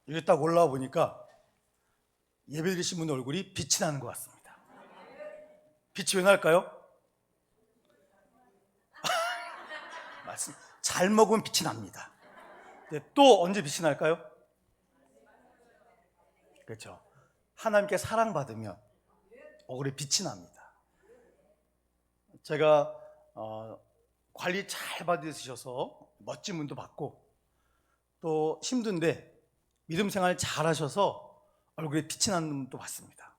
여기 딱 올라와 보니까 예배드리신 분의 얼굴이 빛이 나는 것 같습니다. 빛이 왜 날까요? 말씀 잘 먹으면 빛이 납니다. 또 언제 빛이 날까요? 그렇죠. 하나님께 사랑받으면 얼굴에 빛이 납니다. 제가 관리 잘 받으셔서 멋진 분도 받고 또 힘든데 믿음 생활 잘 하셔서 얼굴에 빛이 나는 분도 봤습니다.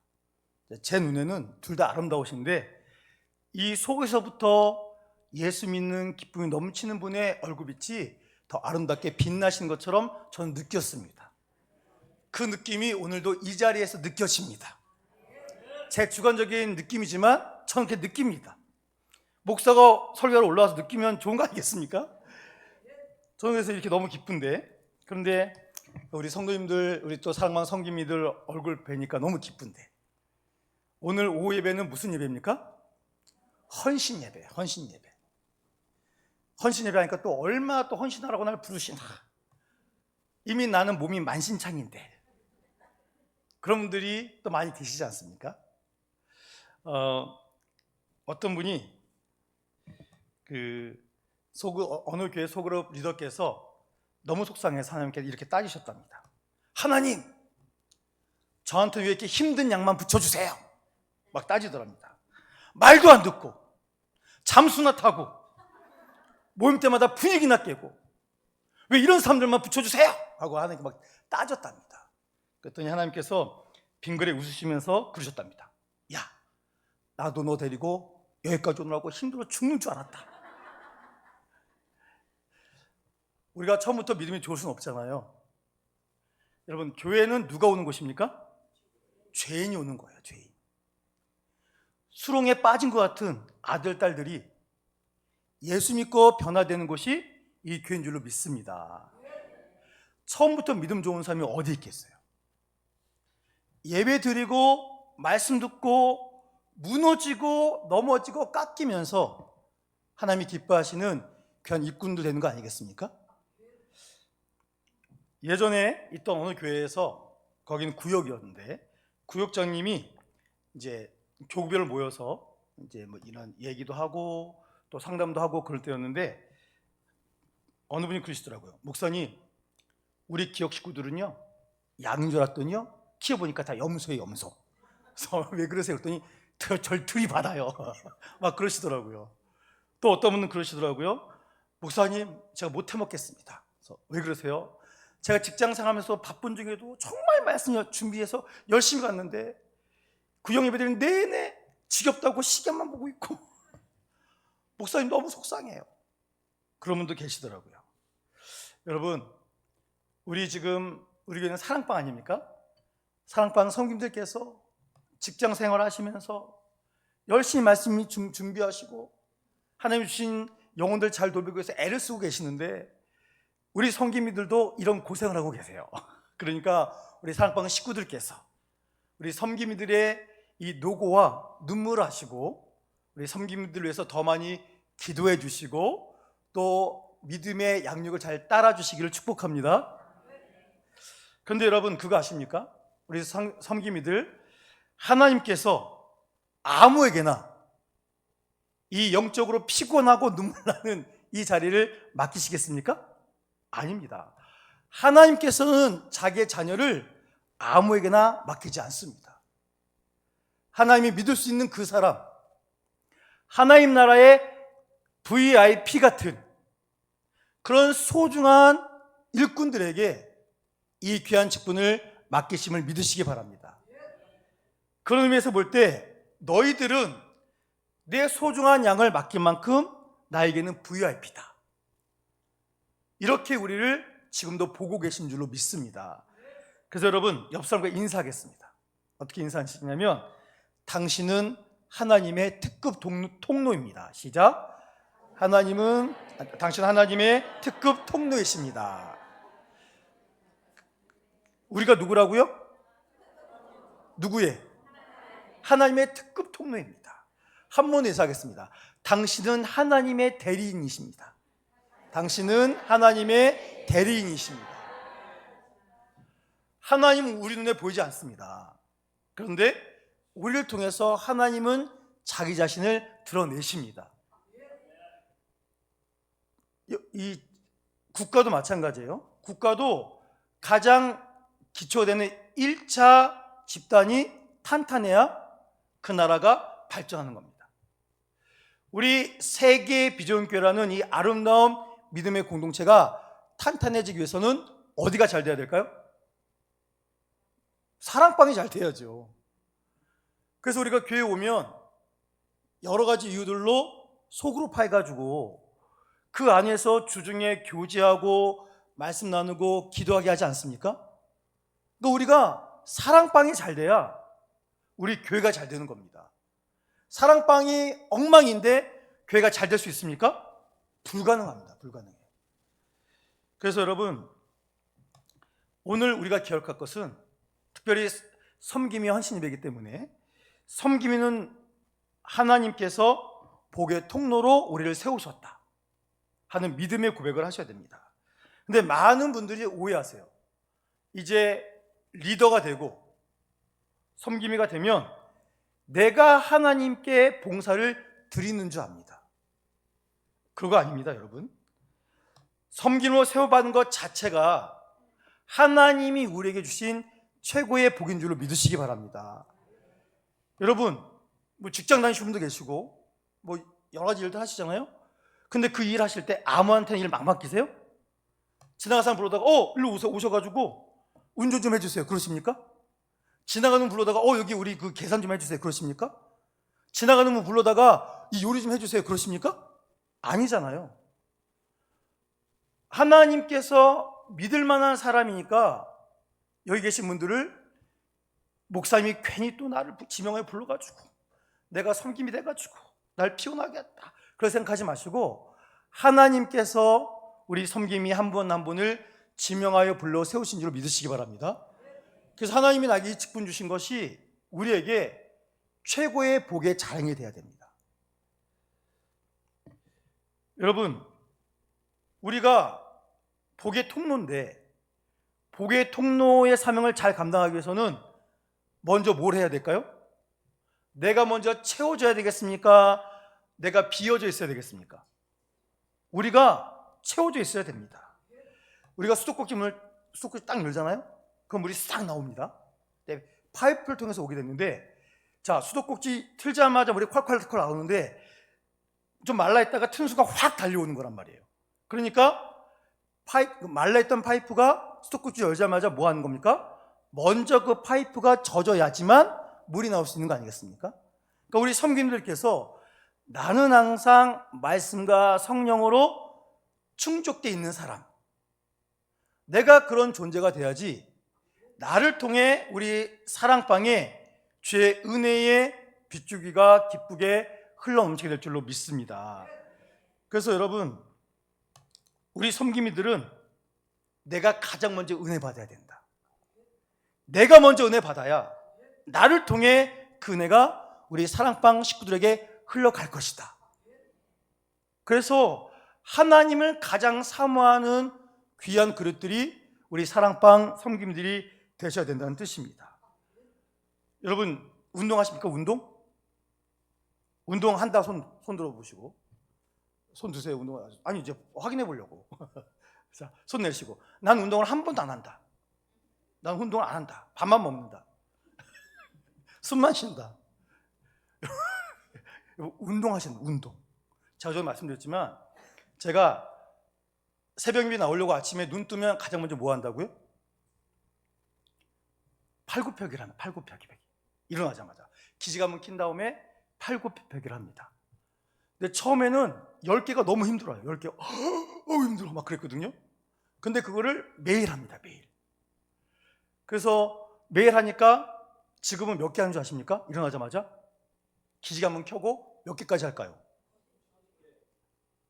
제 눈에는 둘 다 아름다우신데 이 속에서부터 예수 믿는 기쁨이 넘치는 분의 얼굴빛이 더 아름답게 빛나신 것처럼 저는 느꼈습니다. 그 느낌이 오늘도 이 자리에서 느껴집니다. 제 주관적인 느낌이지만 저는 그렇게 느낍니다. 목사가 설교하러 올라와서 느끼면 좋은 거 아니겠습니까? 저는 그래서 이렇게 너무 기쁜데, 그런데 우리 성도님들, 우리 또 사랑하는 성김이들 얼굴 뵈니까 너무 기쁜데, 오늘 오후 예배는 무슨 예배입니까? 헌신 예배예요. 헌신 예배. 헌신 예배 하니까 또 얼마나 또 헌신하라고 날 부르시나. 이미 나는 몸이 만신창인데 그런 분들이 또 많이 계시지 않습니까? 어떤 분이 어느 교회 소그룹 리더께서 너무 속상해서 하나님께 이렇게 따지셨답니다. 하나님, 저한테 왜 이렇게 힘든 양만 붙여주세요? 막 따지더랍니다. 말도 안 듣고 잠수나 타고 모임 때마다 분위기나 깨고 왜 이런 사람들만 붙여주세요? 하고 하나님께 막 따졌답니다. 그랬더니 하나님께서 빙그레 웃으시면서 그러셨답니다. 야, 나도 너 데리고 여기까지 오느라고 힘들어 죽는 줄 알았다. 우리가 처음부터 믿음이 좋을 수는 없잖아요. 여러분, 교회는 누가 오는 곳입니까? 죄인이 오는 거예요. 죄인. 수렁에 빠진 것 같은 아들, 딸들이 예수 믿고 변화되는 곳이 이 교회인 줄로 믿습니다. 처음부터 믿음 좋은 사람이 어디 있겠어요? 예배 드리고 말씀 듣고 무너지고 넘어지고 깎이면서 하나님이 기뻐하시는 귀한 일꾼들 되는 거 아니겠습니까? 예전에 있던 어느 교회에서, 거기는 구역이었는데, 구역장님이 이제 교구별 모여서 이제 뭐 이런 얘기도 하고 또 상담도 하고 그럴 때였는데, 어느 분이 그러시더라고요. 목사님, 우리 기억 식구들은요 양인 줄 알았더니요 키워보니까 다 염소예요, 염소. 그래서 왜 그러세요? 그랬더니 절 들이받아요. 막 그러시더라고요. 또 어떤 분은 그러시더라고요. 목사님, 제가 못 해먹겠습니다. 그래서 왜 그러세요? 제가 직장생활하면서 바쁜 중에도 정말 말씀 준비해서 열심히 갔는데 구역 예배드리는 내내 지겹다고 시계만 보고 있고 목사님 너무 속상해요. 그런 분도 계시더라고요. 여러분, 우리 교회는 사랑방 아닙니까? 사랑방 성김들께서 직장생활 하시면서 열심히 말씀 준비하시고 하나님 주신 영혼들 잘 돌보기 위해서 애를 쓰고 계시는데 우리 성김이들도 이런 고생을 하고 계세요. 그러니까 우리 사랑방 식구들께서 우리 섬김이들의 이 노고와 눈물을 하시고 우리 섬김이들을 위해서 더 많이 기도해 주시고 또 믿음의 양육을 잘 따라 주시기를 축복합니다. 그런데 여러분, 그거 아십니까? 우리 섬김이들, 하나님께서 아무에게나 이 영적으로 피곤하고 눈물 나는 이 자리를 맡기시겠습니까? 아닙니다. 하나님께서는 자기의 자녀를 아무에게나 맡기지 않습니다. 하나님이 믿을 수 있는 그 사람, 하나님 나라의 VIP 같은 그런 소중한 일꾼들에게 이 귀한 직분을 맡기심을 믿으시기 바랍니다. 그런 의미에서 볼 때 너희들은 내 소중한 양을 맡긴 만큼 나에게는 VIP다. 이렇게 우리를 지금도 보고 계신 줄로 믿습니다. 그래서 여러분, 옆 사람과 인사하겠습니다. 어떻게 인사하시냐면, 당신은 하나님의 특급 통로입니다. 시작. 당신은 하나님의 특급 통로이십니다. 우리가 누구라고요? 누구의? 하나님의 특급 통로입니다. 한 번 인사하겠습니다. 당신은 하나님의 대리인이십니다. 당신은 하나님의 대리인이십니다. 하나님은 우리 눈에 보이지 않습니다. 그런데 우리를 통해서 하나님은 자기 자신을 드러내십니다. 이 국가도 마찬가지예요. 국가도 가장 기초되는 1차 집단이 탄탄해야 그 나라가 발전하는 겁니다. 우리 세계 비전교회라는 이 아름다운 믿음의 공동체가 탄탄해지기 위해서는 어디가 잘 돼야 될까요? 사랑방이 잘 돼야죠. 그래서 우리가 교회에 오면 여러 가지 이유들로 소그룹 해가지고 그 안에서 주중에 교제하고 말씀 나누고 기도하게 하지 않습니까? 그러니까 우리가 사랑방이 잘 돼야 우리 교회가 잘 되는 겁니다. 사랑방이 엉망인데 교회가 잘 될 수 있습니까? 불가능합니다. 불가능해요. 그래서 여러분, 오늘 우리가 기억할 것은 특별히 섬김이 헌신이기 때문에 섬김이는 하나님께서 복의 통로로 우리를 세우셨다 하는 믿음의 고백을 하셔야 됩니다. 근데 많은 분들이 오해하세요. 이제 리더가 되고 섬김이가 되면 내가 하나님께 봉사를 드리는 줄 압니다. 그거 아닙니다, 여러분. 섬김으로 세워받은 것 자체가 하나님이 우리에게 주신 최고의 복인 줄로 믿으시기 바랍니다. 여러분, 뭐 직장 다니시는 분도 계시고 뭐 여러 가지 일들 하시잖아요. 근데 그 일 하실 때 아무한테나 일 막 맡기세요? 지나가는 사람 불러다가 일로 오셔가지고 운전 좀 해주세요. 그러십니까? 지나가는 분 불러다가 여기 우리 그 계산 좀 해주세요. 그러십니까? 지나가는 분 불러다가 이 요리 좀 해주세요. 그러십니까? 아니잖아요. 하나님께서 믿을 만한 사람이니까 여기 계신 분들을 목사님이 괜히 또 나를 지명에 불러가지고 내가 섬김이 돼가지고 날 피곤하게 했다 그렇게 생각하지 마시고 하나님께서 우리 섬김이 한 분 한 분을 지명하여 불러 세우신 줄 믿으시기 바랍니다. 그래서 하나님이 나에게 이 직분 주신 것이 우리에게 최고의 복의 자랑이 돼야 됩니다. 여러분, 우리가 복의 통로인데 복의 통로의 사명을 잘 감당하기 위해서는 먼저 뭘 해야 될까요? 내가 먼저 채워져야 되겠습니까? 내가 비어져 있어야 되겠습니까? 우리가 채워져 있어야 됩니다. 우리가 수도꼭지 문을 딱 열잖아요? 그럼 물이 싹 나옵니다. 파이프를 통해서 오게 됐는데, 자, 수도꼭지 틀자마자 물이 콸콸콸 나오는데 좀 말라있다가 트는 순간 확 달려오는 거란 말이에요. 그러니까 말라있던 파이프가 수도꼭지 열자마자 뭐 하는 겁니까? 먼저 그 파이프가 젖어야지만 물이 나올 수 있는 거 아니겠습니까? 그러니까 우리 섬김들께서 나는 항상 말씀과 성령으로 충족되어 있는 사람, 내가 그런 존재가 돼야지 나를 통해 우리 사랑방에 주의 은혜의 빗줄기가 기쁘게 흘러넘치게 될 줄로 믿습니다. 그래서 여러분, 우리 섬김이들은 내가 가장 먼저 은혜 받아야 된다. 내가 먼저 은혜 받아야 나를 통해 그 은혜가 우리 사랑방 식구들에게 흘러갈 것이다. 그래서 하나님을 가장 사모하는 귀한 그릇들이 우리 사랑방 섬김들이 되셔야 된다는 뜻입니다. 여러분, 운동하십니까? 운동한다 손 들어보시고, 손 드세요. 아니, 이제 확인해 보려고. 자, 손 내시고, 난 운동을 한 번도 안 한다. 난 운동을 안 한다. 밥만 먹는다. 숨만 쉰다. 운동하시는 운동. 제가 전에 말씀드렸지만 제가 새벽에 나오려고 아침에 눈 뜨면 가장 먼저 뭐 한다고요? 팔굽혀기를 합니다. 팔굽혀기. 일어나자마자 기지감을 킨 다음에 팔굽혀기를 합니다. 근데 처음에는 10개가 너무 힘들어요. 10개 힘들어 막 그랬거든요. 근데 그거를 매일 합니다. 매일. 그래서 매일 하니까 지금은 몇 개 하는 줄 아십니까? 일어나자마자 기지감은 켜고 몇 개까지 할까요?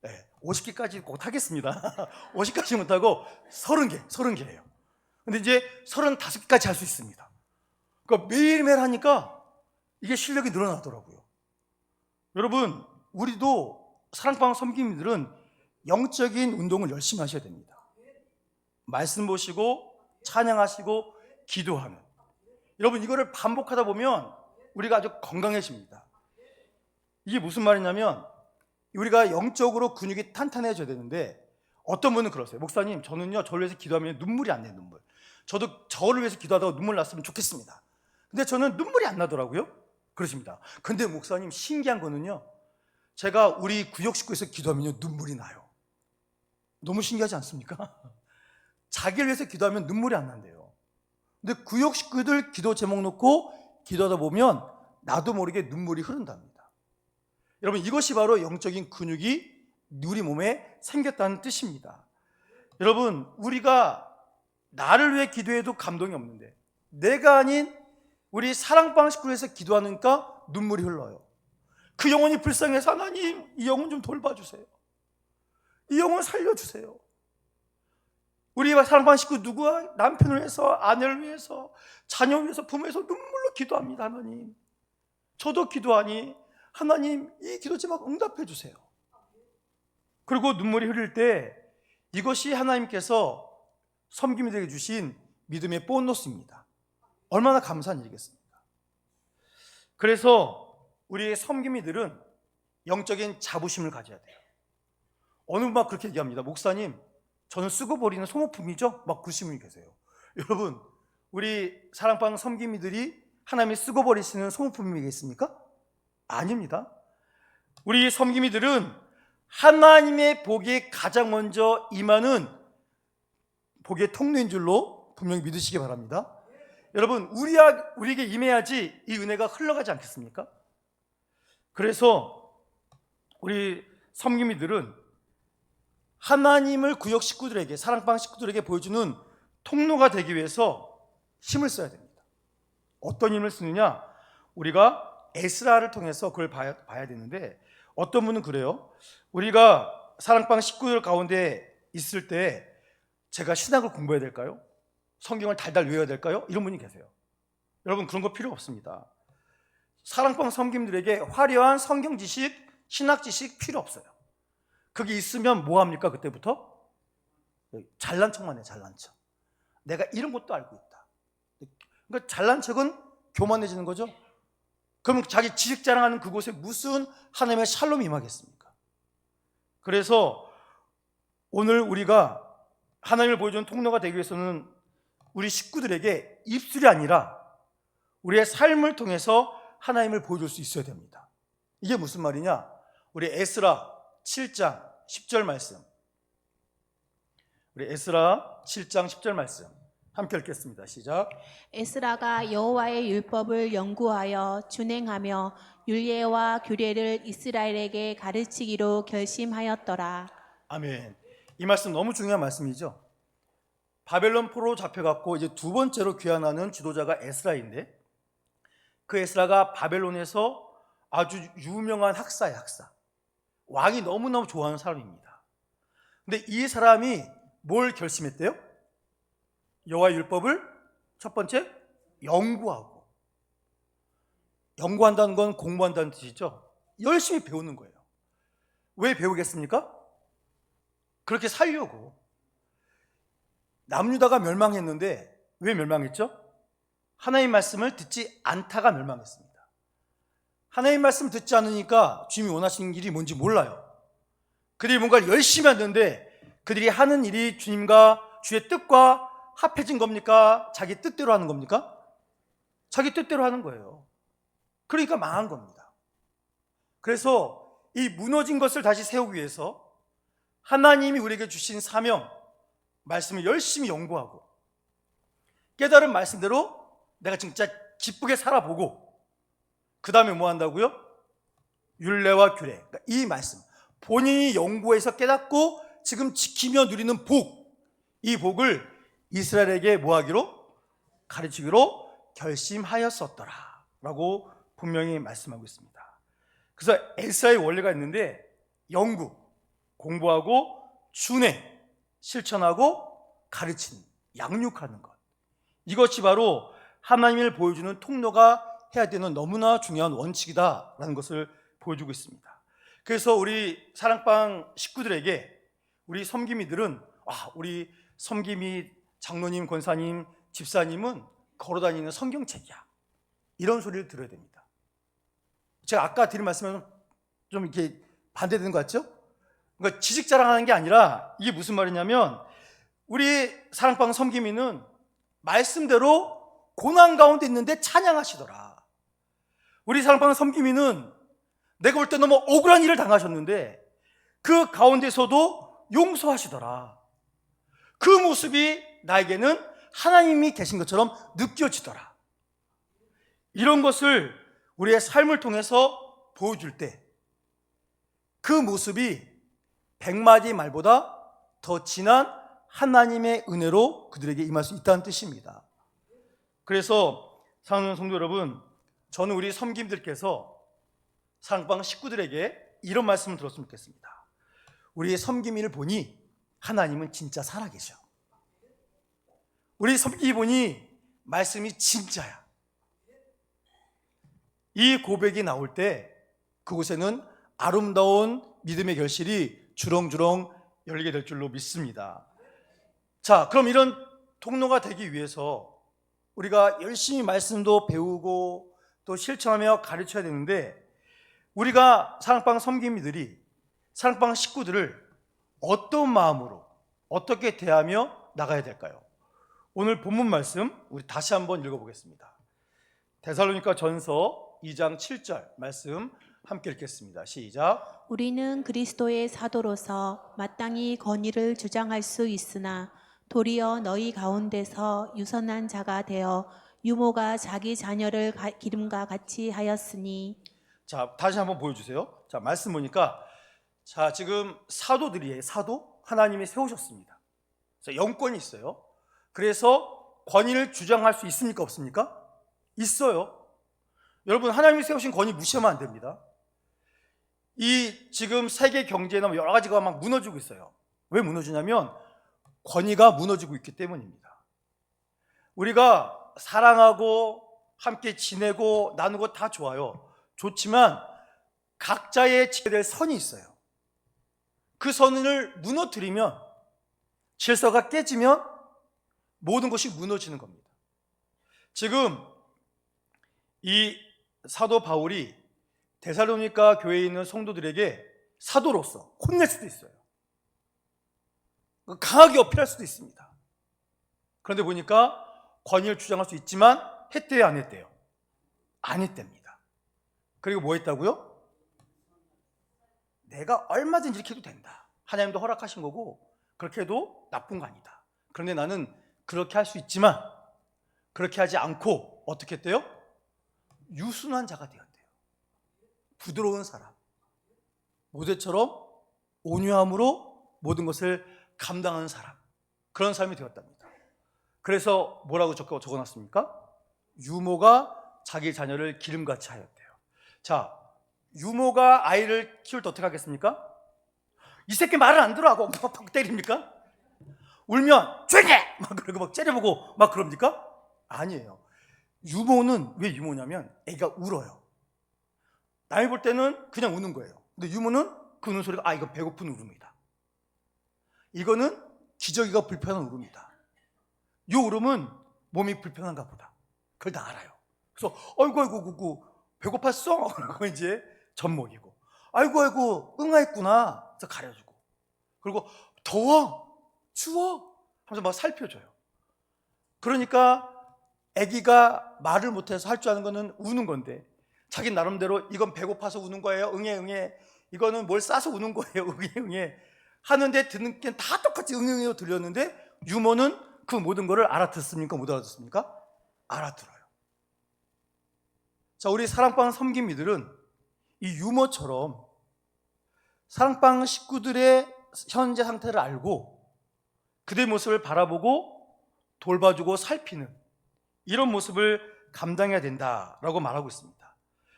네, 50개까지 못 하겠습니다. 50까지 못하고 30개예요. 근데 이제 35개까지 할 수 있습니다. 그러니까 매일매일 하니까 이게 실력이 늘어나더라고요. 여러분, 우리도 사랑방 섬김이들은 영적인 운동을 열심히 하셔야 됩니다. 말씀 보시고 찬양하시고 기도하는. 여러분, 이거를 반복하다 보면 우리가 아주 건강해집니다. 이게 무슨 말이냐면 우리가 영적으로 근육이 탄탄해져야 되는데, 어떤 분은 그러세요. 목사님, 저는요 저를 위해서 기도하면 눈물이 안 나요. 눈물. 저도 저를 위해서 기도하다가 눈물 났으면 좋겠습니다. 근데 저는 눈물이 안 나더라고요. 그러십니다. 근데 목사님, 신기한 거는요, 제가 우리 구역 식구에서 기도하면요 눈물이 나요. 너무 신기하지 않습니까? 자기를 위해서 기도하면 눈물이 안 난대요. 근데 구역 식구들 기도 제목 놓고 기도하다 보면 나도 모르게 눈물이 흐른답니다. 여러분, 이것이 바로 영적인 근육이 우리 몸에 생겼다는 뜻입니다. 여러분, 우리가 나를 위해 기도해도 감동이 없는데 내가 아닌 우리 사랑방 식구에서 기도하니까 눈물이 흘러요. 그 영혼이 불쌍해서 하나님, 이 영혼 좀 돌봐주세요. 이 영혼 살려주세요. 우리 사랑방 식구 누구와 남편을 위해서, 아내를 위해서, 자녀를 위해서, 부모를 위해서 눈물로 기도합니다. 하나님, 저도 기도하니 하나님 이 기도 제목 응답해 주세요. 그리고 눈물이 흐를 때 이것이 하나님께서 섬김이들에게 주신 믿음의 보너스입니다. 얼마나 감사한 일이겠습니까? 그래서 우리의 섬김이들은 영적인 자부심을 가져야 돼요. 어느 분 막 그렇게 얘기합니다. 목사님, 저는 쓰고 버리는 소모품이죠? 막 그러시는 분이 계세요. 여러분, 우리 사랑방 섬김이들이 하나님이 쓰고 버리시는 소모품이겠습니까? 아닙니다. 우리 섬김이들은 하나님의 복이 가장 먼저 임하는 복의 통로인 줄로 분명히 믿으시기 바랍니다. 여러분, 우리에게 임해야지 이 은혜가 흘러가지 않겠습니까? 그래서 우리 섬김이들은 하나님을 구역 식구들에게, 사랑방 식구들에게 보여주는 통로가 되기 위해서 힘을 써야 됩니다. 어떤 힘을 쓰느냐? 우리가 에스라를 통해서 그걸 봐야 되는데, 어떤 분은 그래요. 우리가 사랑방 식구들 가운데 있을 때 제가 신학을 공부해야 될까요? 성경을 달달 외워야 될까요? 이런 분이 계세요. 여러분, 그런 거 필요 없습니다. 사랑방 섬김들에게 화려한 성경 지식, 신학 지식 필요 없어요. 그게 있으면 뭐 합니까? 그때부터 잘난 척만 해. 잘난 척. 내가 이런 것도 알고 있다. 그러니까 잘난 척은 교만해지는 거죠. 그럼 자기 지식 자랑하는 그곳에 무슨 하나님의 샬롬이 임하겠습니까? 그래서 오늘 우리가 하나님을 보여주는 통로가 되기 위해서는 우리 식구들에게 입술이 아니라 우리의 삶을 통해서 하나님을 보여줄 수 있어야 됩니다. 이게 무슨 말이냐? 우리 에스라 7장 10절 말씀, 우리 에스라 7장 10절 말씀 함께 읽겠습니다. 시작. 에스라가 여호와의 율법을 연구하여 준행하며 율례와 규례를 이스라엘에게 가르치기로 결심하였더라. 아멘. 이 말씀 너무 중요한 말씀이죠. 바벨론 포로 잡혀갖고 이제 두 번째로 귀환하는 지도자가 에스라인데, 그 에스라가 바벨론에서 아주 유명한 학사예요. 학사. 왕이 너무너무 좋아하는 사람입니다. 근데 이 사람이 뭘 결심했대요? 여호와의 율법을 첫 번째 연구하고, 연구한다는 건 공부한다는 뜻이죠. 열심히 배우는 거예요. 왜 배우겠습니까? 그렇게 살려고. 남유다가 멸망했는데 왜 멸망했죠? 하나님 말씀을 듣지 않다가 멸망했습니다. 하나님 말씀 듣지 않으니까 주님이 원하시는 길이 뭔지 몰라요. 그들이 뭔가를 열심히 하는데 그들이 하는 일이 주님과 주의 뜻과 합해진 겁니까? 자기 뜻대로 하는 겁니까? 자기 뜻대로 하는 거예요. 그러니까 망한 겁니다. 그래서 이 무너진 것을 다시 세우기 위해서 하나님이 우리에게 주신 사명, 말씀을 열심히 연구하고 깨달은 말씀대로 내가 진짜 기쁘게 살아보고, 그 다음에 뭐 한다고요? 율례와 규례. 그러니까 이 말씀, 본인이 연구해서 깨닫고 지금 지키며 누리는 복, 이 복을 이스라엘에게 뭐 하기로? 가르치기로 결심하였었더라 라고 분명히 말씀하고 있습니다. 그래서 에스라의 원리가 있는데, 연구, 공부하고 준행, 실천하고 가르치는, 양육하는 것, 이것이 바로 하나님을 보여주는 통로가 해야 되는 너무나 중요한 원칙이다라는 것을 보여주고 있습니다. 그래서 우리 사랑방 식구들에게, 우리 섬김이들은 우리 섬김이 장로님, 권사님, 집사님은 걸어다니는 성경책이야. 이런 소리를 들어야 됩니다. 제가 아까 드린 말씀은 좀 이렇게 반대되는 것 같죠? 그러니까 지식 자랑하는 게 아니라 이게 무슨 말이냐면 우리 사랑방 섬기민은 말씀대로 고난 가운데 있는데 찬양하시더라. 우리 사랑방 섬기민은 내가 볼 때 너무 억울한 일을 당하셨는데 그 가운데서도 용서하시더라. 그 모습이 나에게는 하나님이 계신 것처럼 느껴지더라. 이런 것을 우리의 삶을 통해서 보여줄 때 그 모습이 100마디 말보다 더 진한 하나님의 은혜로 그들에게 임할 수 있다는 뜻입니다. 그래서 사랑하는 성도 여러분, 저는 우리 섬김들께서 사랑방 식구들에게 이런 말씀을 들었으면 좋겠습니다. 우리 섬김이를 보니 하나님은 진짜 살아계셔. 우리 섬김이 보니 말씀이 진짜야. 이 고백이 나올 때 그곳에는 아름다운 믿음의 결실이 주렁주렁 열리게 될 줄로 믿습니다. 자, 그럼 이런 통로가 되기 위해서 우리가 열심히 말씀도 배우고 또 실천하며 가르쳐야 되는데 우리가 사랑방 섬김이들이 사랑방 식구들을 어떤 마음으로 어떻게 대하며 나가야 될까요? 오늘 본문 말씀 우리 다시 한번 읽어보겠습니다. 데살로니가 전서 2장 7절 말씀 함께 읽겠습니다. 시작. 우리는 그리스도의 사도로서 마땅히 권위를 주장할 수 있으나 도리어 너희 가운데서 유선한 자가 되어 유모가 자기 자녀를 기름과 같이 하였으니. 자, 다시 한번 보여주세요. 자, 말씀 보니까 자, 지금 사도들이에요. 사도 하나님이 세우셨습니다. 그래서 영권이 있어요. 그래서 권위를 주장할 수 있습니까? 없습니까? 있어요. 여러분, 하나님이 세우신 권위 무시하면 안 됩니다. 이 지금 세계 경제나 여러 가지가 막 무너지고 있어요. 왜 무너지냐면 권위가 무너지고 있기 때문입니다. 우리가 사랑하고 함께 지내고 나누고 다 좋아요. 좋지만 각자의 지켜야 될 선이 있어요. 그 선을 무너뜨리면, 질서가 깨지면 모든 것이 무너지는 겁니다. 지금 이 사도 바울이 데살로니가 교회에 있는 성도들에게 사도로서 혼낼 수도 있어요. 강하게 어필할 수도 있습니다. 그런데 보니까 권위를 주장할 수 있지만 했대요, 안 했대요? 안 했답니다. 그리고 뭐 했다고요? 내가 얼마든지 이렇게 해도 된다. 하나님도 허락하신 거고 그렇게 해도 나쁜 거 아니다. 그런데 나는 그렇게 할 수 있지만 그렇게 하지 않고 어떻게 했대요? 유순한 자가 되었대요. 부드러운 사람, 모세처럼 온유함으로 모든 것을 감당하는 사람, 그런 사람이 되었답니다. 그래서 뭐라고 적어놨습니까? 유모가 자기 자녀를 기름같이 하였대요. 자, 유모가 아이를 키울 때 어떻게 하겠습니까? 이 새끼 말을 안 들어 하고 팍 때립니까? 울면 조용히 해! 막 그러고 막 째려보고 막 그럽니까? 아니에요. 유모는 왜 유모냐면 애가 울어요. 남이 볼 때는 그냥 우는 거예요. 근데 유모는 그 우는 소리가 이거 배고픈 울음이다. 이거는 기저귀가 불편한 울음이다. 이 울음은 몸이 불편한가 보다. 그걸 다 알아요. 그래서 아이고 배고팠어? 그러고 이제 젖먹이고 아이고 응아했구나. 그래서 가려주고 그리고 더워 추워 하면서 막 살펴줘요. 그러니까 아기가 말을 못해서 할 줄 아는 거는 우는 건데 자기 나름대로 이건 배고파서 우는 거예요. 응애. 이거는 뭘 싸서 우는 거예요. 응애. 하는데 듣는 게 다 똑같이 응애로 들렸는데 유모는 그 모든 거를 알아듣습니까? 못 알아듣습니까? 알아들어요. 자, 우리 사랑방 섬김이들은 이 유모처럼 사랑방 식구들의 현재 상태를 알고 그들의 모습을 바라보고 돌봐주고 살피는 이런 모습을 감당해야 된다라고 말하고 있습니다.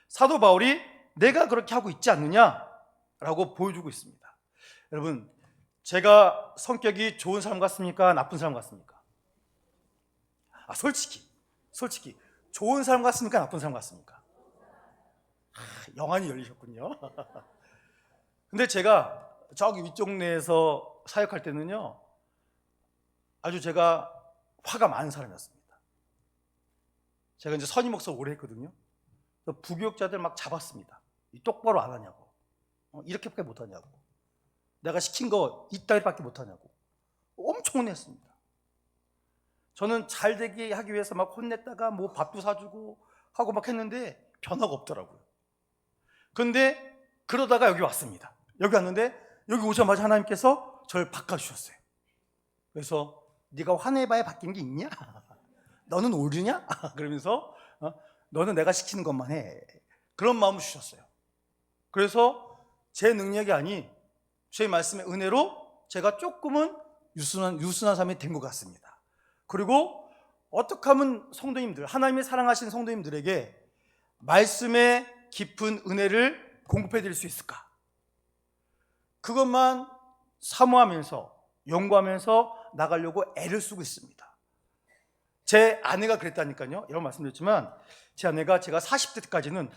사도 바울이 내가 그렇게 하고 있지 않느냐라고 보여주고 있습니다. 여러분, 제가 성격이 좋은 사람 같습니까? 나쁜 사람 같습니까? 솔직히 좋은 사람 같습니까? 나쁜 사람 같습니까? 영안이 열리셨군요. 근데 제가 저기 위쪽 내에서 사역할 때는요 아주 제가 화가 많은 사람이었습니다. 제가 이제 선임 목사 오래 했거든요. 그래서 부교육자들 막 잡았습니다. 똑바로 안 하냐고, 이렇게밖에 못 하냐고, 내가 시킨 거 이따위밖에 못 하냐고 엄청 혼냈습니다. 저는 잘 되게 하기 위해서 막 혼냈다가 뭐 밥도 사주고 하고 막 했는데 변화가 없더라고요. 그런데 그러다가 여기 왔습니다. 여기 왔는데 여기 오자마자 하나님께서 저를 바꿔주셨어요. 그래서 네가 화내봐야 바뀐 게 있냐? 너는 오르냐? 그러면서 너는 내가 시키는 것만 해. 그런 마음을 주셨어요. 그래서 제 능력이 아닌 주의 말씀의 은혜로 제가 조금은 유순한 삶이 된 것 같습니다. 그리고 어떻게 하면 성도님들, 하나님의 사랑하신 성도님들에게 말씀의 깊은 은혜를 공급해 드릴 수 있을까? 그것만 사모하면서 연구하면서 나가려고 애를 쓰고 있습니다. 제 아내가 그랬다니까요. 여러 번 말씀드렸지만 제 아내가 제가 40대 때까지는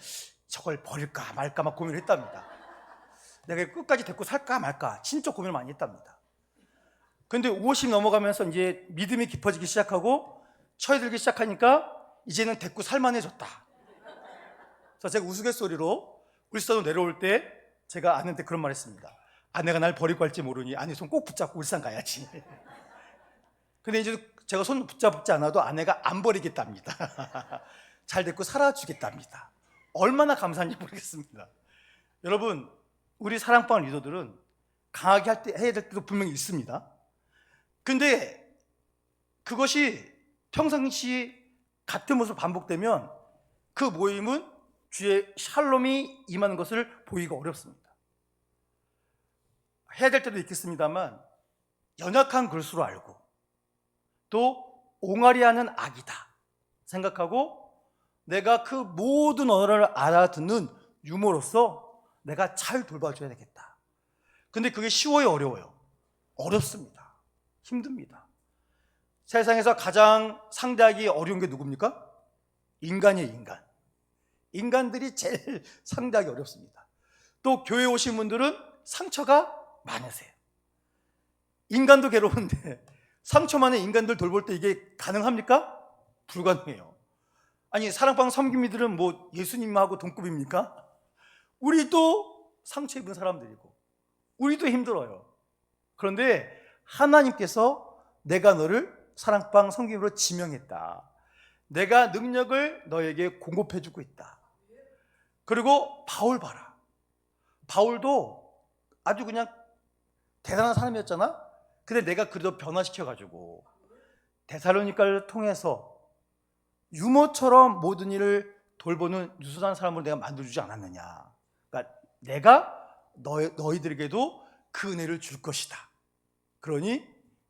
저걸 버릴까 말까 막 고민을 했답니다. 내가 끝까지 데리고 살까 말까 진짜 고민을 많이 했답니다. 근데 50 넘어가면서 이제 믿음이 깊어지기 시작하고 처해들기 시작하니까 이제는 데리고 살만해졌다. 그래서 제가 우스갯소리로 울산으로 내려올 때 제가 아내한테 그런 말 했습니다. 아내가 날 버리고 갈지 모르니 아내 손 꼭 붙잡고 울산 가야지. 근데 이제 제가 손 붙잡지 않아도 아내가 안 버리겠답니다. 잘 데리고 살아주겠답니다. 얼마나 감사한지 모르겠습니다. 여러분, 우리 사랑방 리더들은 강하게 해야 될 때도 분명히 있습니다. 근데 그것이 평상시 같은 모습 반복되면 그 모임은 주의 샬롬이 임하는 것을 보기가 어렵습니다. 해야 될 때도 있겠습니다만 연약한 글수로 알고 또 옹알이하는 악이다 생각하고 내가 그 모든 언어를 알아듣는 유머로서 내가 잘 돌봐줘야 되겠다. 근데 그게 쉬워요, 어려워요? 어렵습니다. 힘듭니다. 세상에서 가장 상대하기 어려운 게 누굽니까? 인간이에요, 인간. 인간들이 제일 상대하기 어렵습니다. 또 교회 오신 분들은 상처가 많으세요. 인간도 괴로운데 상처 많은 인간들 돌볼 때 이게 가능합니까? 불가능해요. 아니, 사랑방 섬김이들은 뭐 예수님하고 동급입니까? 우리도 상처 입은 사람들이고 우리도 힘들어요. 그런데 하나님께서 내가 너를 사랑방 섬김으로 지명했다. 내가 능력을 너에게 공급해주고 있다. 그리고 바울 봐라. 바울도 아주 그냥 대단한 사람이었잖아. 근데 내가 그래도 변화시켜가지고 데살로니가를 통해서 유모처럼 모든 일을 돌보는 유순한 사람으로 내가 만들어주지 않았느냐. 그러니까 내가 너희들에게도 그 은혜를 줄 것이다. 그러니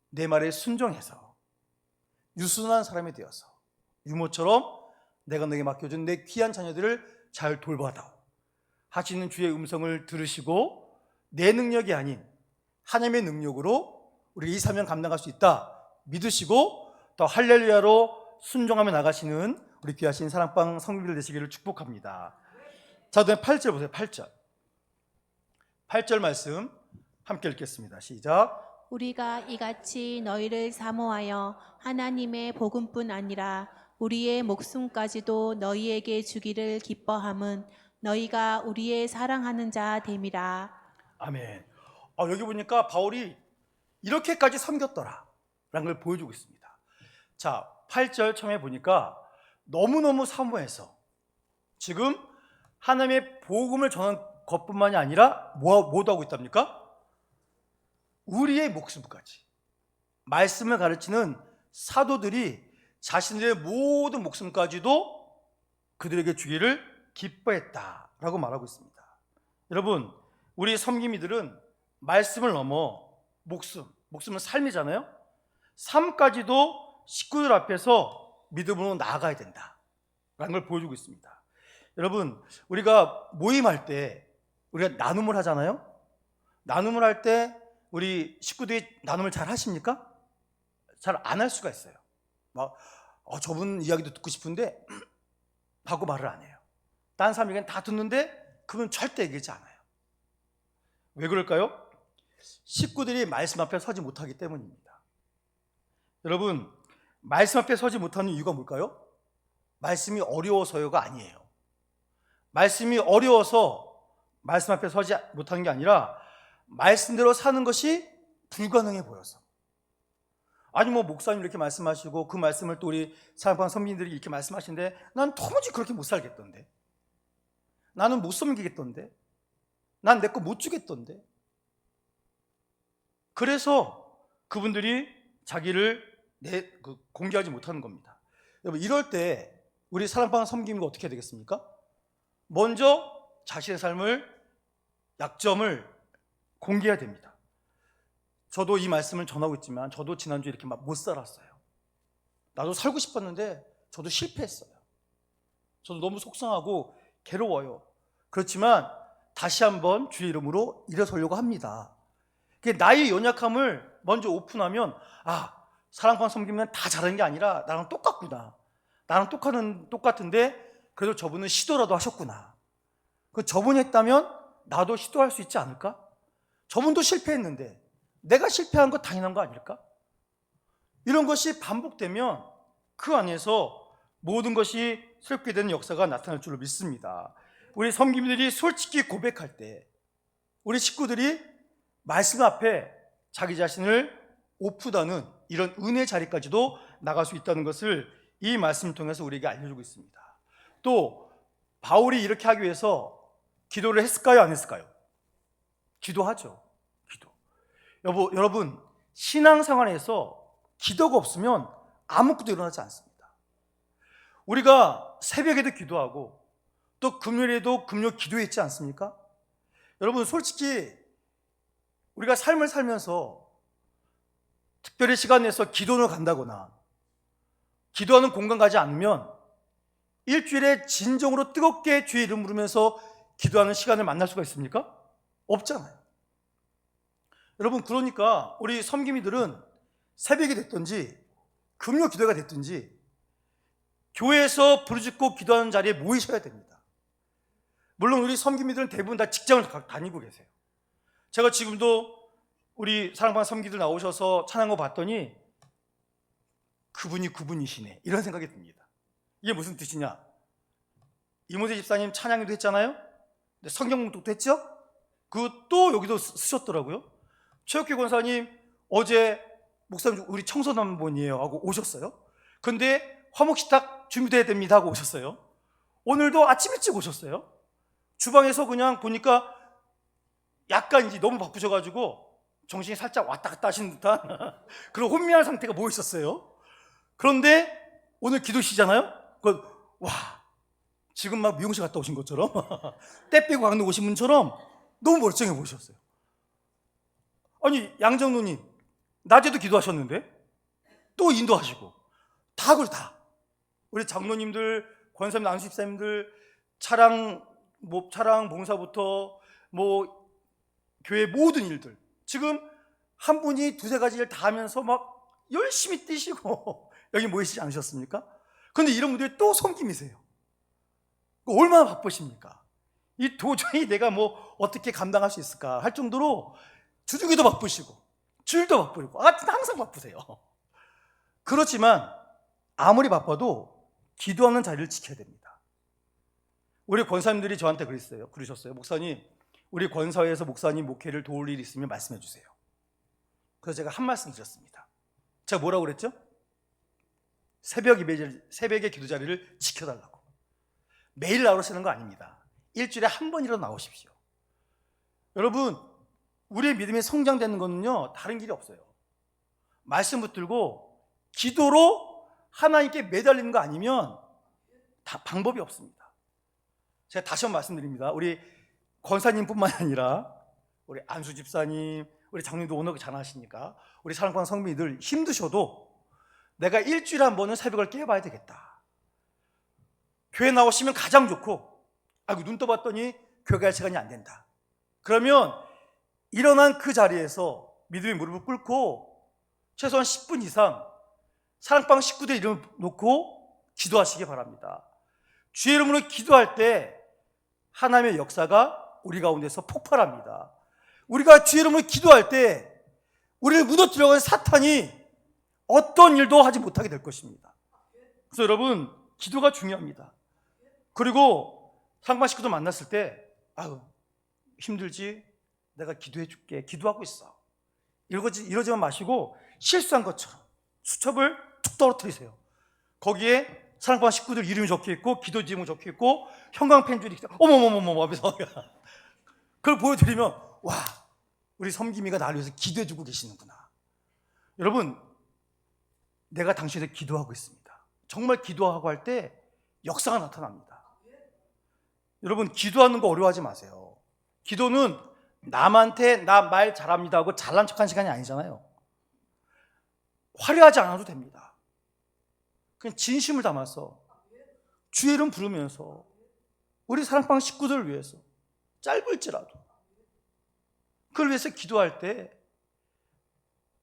내 말에 순종해서 유순한 사람이 되어서 유모처럼 내가 너에게 맡겨준 내 귀한 자녀들을 잘 돌봐다오 하시는 주의 음성을 들으시고 내 능력이 아닌 하나님의 능력으로 우리가 이 사명 감당할 수 있다 믿으시고 또 할렐루야로 순종하며 나가시는 우리 귀하신 사랑방 성도들 되시기를 축복합니다. 자, 그다음에 8절 보세요. 8절 말씀 함께 읽겠습니다. 시작. 우리가 이같이 너희를 사모하여 하나님의 복음뿐 아니라 우리의 목숨까지도 너희에게 주기를 기뻐함은 너희가 우리의 사랑하는 자 됨이라. 아멘. 여기 보니까 바울이 이렇게까지 섬겼더라 라는 걸 보여주고 있습니다. 자, 8절 처음에 보니까 너무너무 사모해서 지금 하나님의 복음을 전하는 것뿐만이 아니라 뭐도 하고 있답니까? 우리의 목숨까지. 말씀을 가르치는 사도들이 자신들의 모든 목숨까지도 그들에게 주기를 기뻐했다라고 말하고 있습니다. 여러분, 우리 섬김이들은 말씀을 넘어 목숨은 삶이잖아요. 삶까지도 식구들 앞에서 믿음으로 나아가야 된다라는 걸 보여주고 있습니다. 여러분, 우리가 모임할 때 우리가 나눔을 하잖아요. 나눔을 할 때 우리 식구들이 나눔을 잘 하십니까? 잘 안 할 수가 있어요. 막 저분 이야기도 듣고 싶은데 하고 말을 안 해요. 다른 사람이 그냥 다 듣는데 그분 절대 얘기하지 않아요. 왜 그럴까요? 식구들이 말씀 앞에 서지 못하기 때문입니다. 여러분, 말씀 앞에 서지 못하는 이유가 뭘까요? 말씀이 어려워서요가 아니에요. 말씀이 어려워서 말씀 앞에 서지 못하는 게 아니라 말씀대로 사는 것이 불가능해 보여서. 아니 뭐 목사님 이렇게 말씀하시고 그 말씀을 또 우리 사랑방 선민들이 이렇게 말씀하시는데 난 도무지 그렇게 못 살겠던데, 나는 못 섬기겠던데, 난 내 거 못 주겠던데. 그래서 그분들이 자기를 공개하지 못하는 겁니다. 여러분, 이럴 때 우리 사랑방 섬김이 어떻게 해야 되겠습니까? 먼저 자신의 삶을, 약점을 공개해야 됩니다. 저도 이 말씀을 전하고 있지만 저도 지난주에 이렇게 막 못 살았어요. 나도 살고 싶었는데 저도 실패했어요. 저도 너무 속상하고 괴로워요. 그렇지만 다시 한번 주의 이름으로 일어서려고 합니다. 나의 연약함을 먼저 오픈하면, 아, 사랑방 섬기면 다 잘하는 게 아니라 나랑 똑같구나, 나랑 똑같은데 그래도 저분은 시도라도 하셨구나, 저분이 했다면 나도 시도할 수 있지 않을까? 저분도 실패했는데 내가 실패한 거 당연한 거 아닐까? 이런 것이 반복되면 그 안에서 모든 것이 새롭게 되는 역사가 나타날 줄로 믿습니다. 우리 섬김들이 솔직히 고백할 때 우리 식구들이 말씀 앞에 자기 자신을 오픈하는 이런 은혜 자리까지도 나갈 수 있다는 것을 이 말씀을 통해서 우리에게 알려주고 있습니다. 또 바울이 이렇게 하기 위해서 기도를 했을까요? 안 했을까요? 기도하죠. 여러분, 신앙생활에서 기도가 없으면 아무것도 일어나지 않습니다. 우리가 새벽에도 기도하고 또 금요일에도 금요 기도했지 않습니까? 여러분, 솔직히 우리가 삶을 살면서 특별히 시간 내서 기도를 간다거나 기도하는 공간 가지 않으면 일주일에 진정으로 뜨겁게 주의 이름 부르면서 기도하는 시간을 만날 수가 있습니까? 없잖아요. 여러분, 그러니까 우리 섬김이들은 새벽이 됐든지 금요 기도가 됐든지 교회에서 부르짖고 기도하는 자리에 모이셔야 됩니다. 물론 우리 섬김이들은 대부분 다 직장을 다니고 계세요. 제가 지금도 우리 사랑방 섬기들 나오셔서 찬양거 봤더니 그분이 그분이시네, 이런 생각이 듭니다. 이게 무슨 뜻이냐? 이모세 집사님 찬양도 했잖아요. 성경 묵독도 했죠. 또 여기도 쓰셨더라고요. 최혁기 권사님 어제 목사님 우리 청소년분이에요 하고 오셨어요. 근데 화목식탁 준비돼야 됩니다 하고 오셨어요. 오늘도 아침 일찍 오셨어요. 주방에서 그냥 보니까 약간 이제 너무 바쁘셔가지고 정신이 살짝 왔다 갔다 하시는 듯한 그런 혼미한 상태가 뭐 있었어요. 그런데 오늘 기도시잖아요. 와, 지금 막 미용실 갔다 오신 것처럼 때 빼고 강릉 오신 분처럼 너무 멀쩡해 보이셨어요. 아니, 양정로님 낮에도 기도하셨는데 또 인도하시고 다 우리 장로님들, 권사님, 안수집사님들 차량 봉사부터 교회 모든 일들, 지금 한 분이 두세 가지 일 다 하면서 막 열심히 뛰시고 여기 모이시지 않으셨습니까? 그런데 이런 분들이 또 섬김이세요. 얼마나 바쁘십니까? 이 도저히 내가 어떻게 감당할 수 있을까 할 정도로 주중에도 바쁘시고 주일도 바쁘고 항상 바쁘세요. 그렇지만 아무리 바빠도 기도하는 자리를 지켜야 됩니다. 우리 권사님들이 저한테 그러셨어요. 목사님, 우리 권사회에서 목사님 목회를 도울 일이 있으면 말씀해 주세요. 그래서 제가 한 말씀 드렸습니다. 제가 뭐라고 그랬죠? 새벽의 기도 자리를 지켜달라고. 매일 나오시는 거 아닙니다. 일주일에 한 번이라도 나오십시오. 여러분, 우리의 믿음이 성장되는 거는요, 다른 길이 없어요. 말씀 붙들고 기도로 하나님께 매달리는 거 아니면 다 방법이 없습니다. 제가 다시 한번 말씀드립니다. 우리 권사님뿐만 아니라 우리 안수 집사님, 우리 장님도 오늘 잘 하시니까 우리 사랑방 성민이들 힘드셔도 내가 일주일에 한 번은 새벽을 깨봐야 되겠다. 교회 나오시면 가장 좋고, 눈 떠봤더니 교회 갈 시간이 안 된다. 그러면 일어난 그 자리에서 믿음의 무릎을 꿇고 최소한 10분 이상 사랑방 식구들 이름을 놓고 기도하시기 바랍니다. 주의 이름으로 기도할 때 하나님의 역사가 우리 가운데서 폭발합니다. 우리가 주의 이름으로 기도할 때 우리를 무너뜨려간 사탄이 어떤 일도 하지 못하게 될 것입니다. 그래서 여러분, 기도가 중요합니다. 그리고 상반 식구도 만났을 때 아유 힘들지? 내가 기도해 줄게. 기도하고 있어. 이러지만 마시고 실수한 것처럼 수첩을 툭 떨어뜨리세요. 거기에 사랑방 식구들 이름이 적혀있고 기도 제목이 적혀있고 형광펜 줄이 어머머머머 하면서 그걸 보여드리면 와 우리 섬김이가 나를 위해서 기도해 주고 계시는구나. 여러분 내가 당신에게 기도하고 있습니다. 정말 기도하고 할 때 역사가 나타납니다. 여러분 기도하는 거 어려워하지 마세요. 기도는 남한테 나 말 잘합니다 하고 잘난 척한 시간이 아니잖아요. 화려하지 않아도 됩니다. 그냥 진심을 담아서 주의 이름 부르면서 우리 사랑방 식구들을 위해서 짧을지라도 그걸 위해서 기도할 때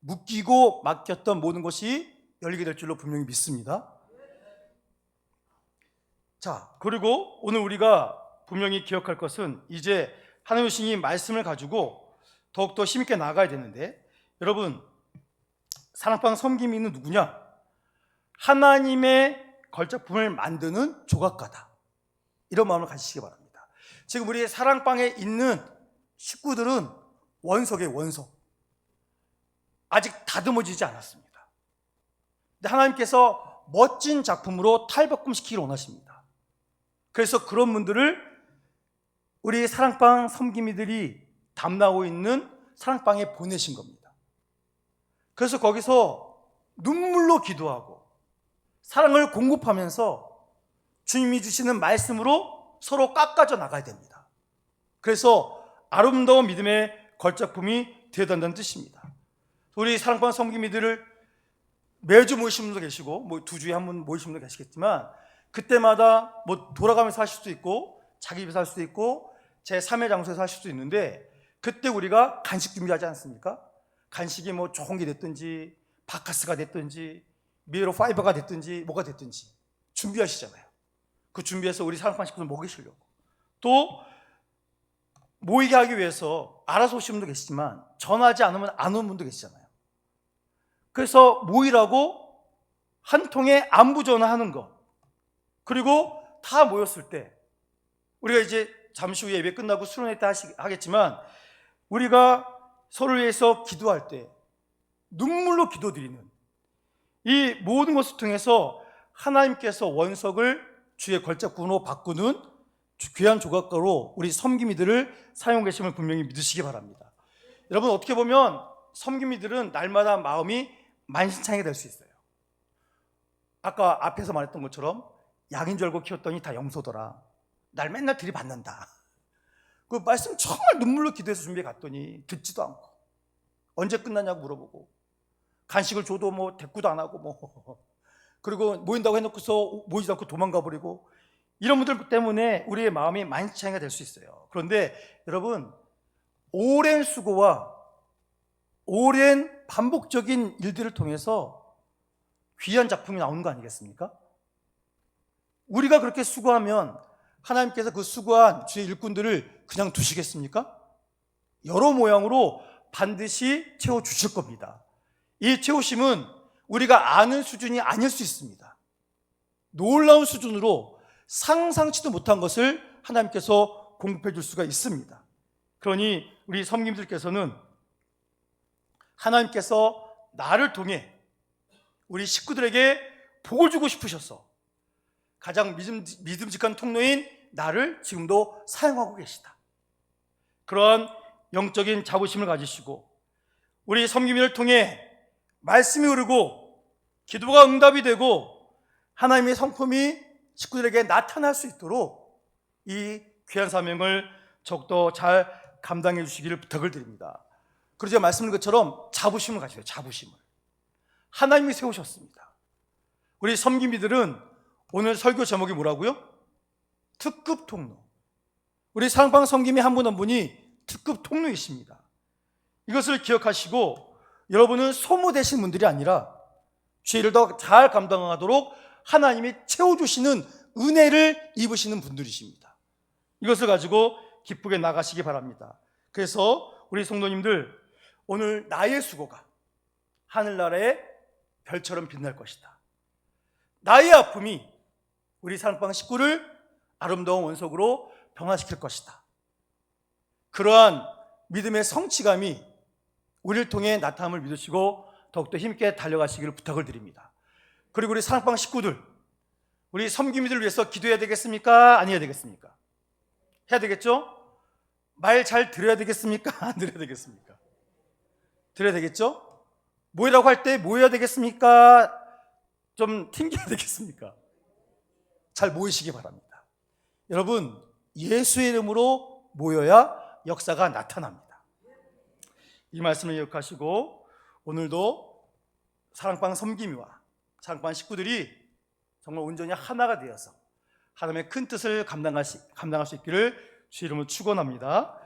묶이고 막혔던 모든 것이 열리게 될 줄로 분명히 믿습니다. 자, 그리고 오늘 우리가 분명히 기억할 것은 이제 하나님의 신이 말씀을 가지고 더욱더 힘있게 나아가야 되는데 여러분 사랑방 섬김이는 누구냐? 하나님의 걸작품을 만드는 조각가다. 이런 마음을 가지시기 바랍니다. 지금 우리 사랑방에 있는 식구들은 원석이에요. 원석. 아직 다듬어지지 않았습니다. 근데 하나님께서 멋진 작품으로 탈바꿈시키기를 원하십니다. 그래서 그런 분들을 우리 사랑방 섬김이들이 담당하고 있는 사랑방에 보내신 겁니다. 그래서 거기서 눈물로 기도하고 사랑을 공급하면서 주님이 주시는 말씀으로 서로 깎아져 나가야 됩니다. 그래서 아름다운 믿음의 걸작품이 되어야 된다는 뜻입니다. 우리 사랑방 섬김이들을 매주 모이시는 분도 계시고 뭐 2주에 한 번 모이시는 분도 계시겠지만 그때마다 뭐 돌아가면서 하실 수도 있고 자기 집에서 할 수도 있고 제3의 장소에서 하실 수도 있는데 그때 우리가 간식 준비하지 않습니까? 간식이 뭐 좋은 게 됐든지 바카스가 됐든지 미에로 파이버가 됐든지 뭐가 됐든지 준비하시잖아요. 그 준비해서 우리 사랑방 식구들 먹이시려고. 또 모이게 하기 위해서 알아서 오시는 분도 계시지만 전화하지 않으면 안 오는 분도 계시잖아요. 그래서 모이라고 한 통에 안부 전화하는 거. 그리고 다 모였을 때 우리가 이제 잠시 후에 예배 끝나고 수련회 때 하겠지만 우리가 서로를 위해서 기도할 때 눈물로 기도드리는 이 모든 것을 통해서 하나님께서 원석을 주의 걸작품으로 바꾸는 귀한 조각가로 우리 섬김이들을 사용 계심을 분명히 믿으시기 바랍니다. 여러분 어떻게 보면 섬김이들은 날마다 마음이 만신창이 될 수 있어요. 아까 앞에서 말했던 것처럼 양인 줄 알고 키웠더니 다 염소더라. 날 맨날 들이받는다. 그 말씀 정말 눈물로 기도해서 준비해 갔더니 듣지도 않고 언제 끝나냐고 물어보고 간식을 줘도 뭐 대꾸도 안 하고 뭐 그리고 모인다고 해놓고서 모이지 않고 도망가 버리고 이런 분들 때문에 우리의 마음이 만신창이가 될 수 있어요. 그런데 여러분 오랜 수고와 오랜 반복적인 일들을 통해서 귀한 작품이 나오는 거 아니겠습니까? 우리가 그렇게 수고하면 하나님께서 그 수고한 주의 일꾼들을 그냥 두시겠습니까? 여러 모양으로 반드시 채워주실 겁니다. 이 채우심은 우리가 아는 수준이 아닐 수 있습니다. 놀라운 수준으로 상상치도 못한 것을 하나님께서 공급해 줄 수가 있습니다. 그러니 우리 섬김들께서는 하나님께서 나를 통해 우리 식구들에게 복을 주고 싶으셔서 가장 믿음직한 통로인 나를 지금도 사용하고 계시다. 그러한 영적인 자부심을 가지시고 우리 섬김을 통해 말씀이 흐르고 기도가 응답이 되고 하나님의 성품이 식구들에게 나타날 수 있도록 이 귀한 사명을 더욱더 잘 감당해 주시기를 부탁을 드립니다. 그리고 제가 말씀드린 것처럼 자부심을 가지세요. 자부심을. 하나님이 세우셨습니다. 우리 섬김이들은 오늘 설교 제목이 뭐라고요? 특급 통로. 우리 사랑방 섬김이 한 분 한 분이 특급 통로이십니다. 이것을 기억하시고 여러분은 소모되신 분들이 아니라 죄를 더 잘 감당하도록 하나님이 채워주시는 은혜를 입으시는 분들이십니다. 이것을 가지고 기쁘게 나가시기 바랍니다. 그래서 우리 성도님들 오늘 나의 수고가 하늘나라의 별처럼 빛날 것이다. 나의 아픔이 우리 사랑방 식구를 아름다운 원석으로 변화시킬 것이다. 그러한 믿음의 성취감이 우리를 통해 나타남을 믿으시고 더욱더 힘있게 달려가시기를 부탁을 드립니다. 그리고 우리 사랑방 식구들, 우리 섬김이들을 위해서 기도해야 되겠습니까? 안 해야 되겠습니까? 해야 되겠죠? 말 잘 들어야 되겠습니까? 안 들어야 되겠습니까? 들어야 되겠죠? 모이라고 할 때 모여야 되겠습니까? 좀 튕겨야 되겠습니까? 잘 모이시기 바랍니다. 여러분, 예수의 이름으로 모여야 역사가 나타납니다. 이 말씀을 기억하시고 오늘도 사랑방 섬김이와 사랑방 식구들이 정말 온전히 하나가 되어서 하나님의 큰 뜻을 감당할 수 있기를 주 이름으로 축원합니다.